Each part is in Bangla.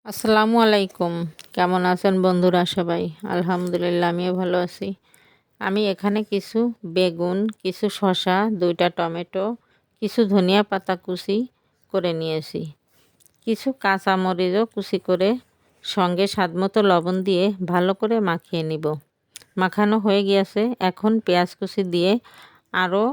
আসসালামু আলাইকুম। কেমন আছেন বন্ধুরা সবাই? আলহামদুলিল্লাহ আমিও ভালো আছি। আমি এখানে কিছু বেগুন, কিছু শসা, 2টা টমেটো, কিছু ধনিয়া পাতা কুচি করে নিয়েছি। কিছু কাঁচামরিচও কুচি করে সঙ্গে স্বাদমতো লবণ দিয়ে ভালো করে মাখিয়ে নিব। মাখানো হয়ে গিয়েছে। এখন পেঁয়াজ কুচি দিয়ে আরও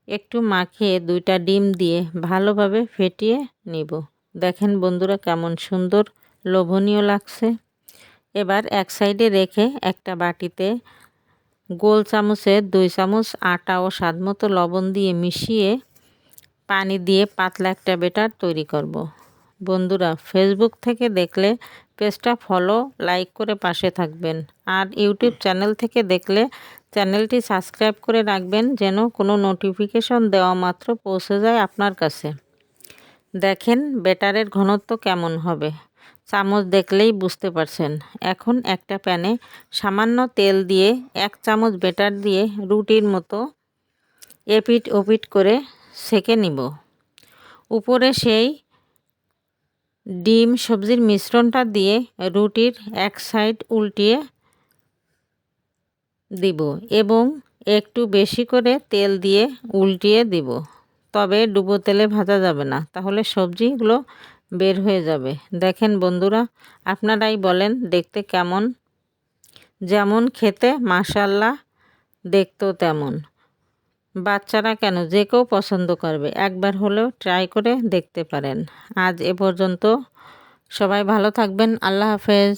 একটু মাখিয়ে 2টা ডিম দিয়ে ভালোভাবে ফেটিয়ে নিব। দেখেন বন্ধুরা কেমন সুন্দর লোভনীয় লাগছে। এবার এক সাইডে রেখে একটা বাটিতে গোল চামচে 2 চামচ আটা ও স্বাদমতো লবণ দিয়ে মিশিয়ে পানি দিয়ে পাতলা একটা ব্যাটার তৈরি করব। বন্ধুরা ফেসবুক থেকে দেখলে পেজটা ফলো লাইক করে পাশে থাকবেন, আর ইউটিউব চ্যানেল থেকে দেখলে চ্যানেলটি সাবস্ক্রাইব করে রাখবেন যেন কোনো নোটিফিকেশন দেওয়া মাত্র পৌঁছে যায় আপনার কাছে। দেখেন ব্যাটারের ঘনত্ব কেমন হবে, চামচ দেখলেই বুঝতে পারছেন। এখন একটা প্যানে সামান্য তেল দিয়ে 1 চামচ ব্যাটার দিয়ে রুটির মতো এপিট ওপিট করে সেঁকে নিব। উপরে সেই ডিম সবজির মিশ্রণটা দিয়ে রুটির এক সাইড উল্টিয়ে দিব এবং একটু বেশি করে তেল দিয়ে উল্টিয়ে দিব। তবে ডুবো তেলে ভাজা যাবে না, তাহলে সবজিগুলো বের হয়ে যাবে। দেখেন বন্ধুরা, আপনারাই বলেন দেখতে কেমন? যেমন খেতে মাশাআল্লাহ, দেখতেও তেমন। বাচ্চারা কেন, যে কেউ পছন্দ করবে। একবার হলেও ট্রাই করে দেখতে পারেন। আজ এ পর্যন্ত। সবাই ভালো থাকবেন। আল্লাহ হাফেজ।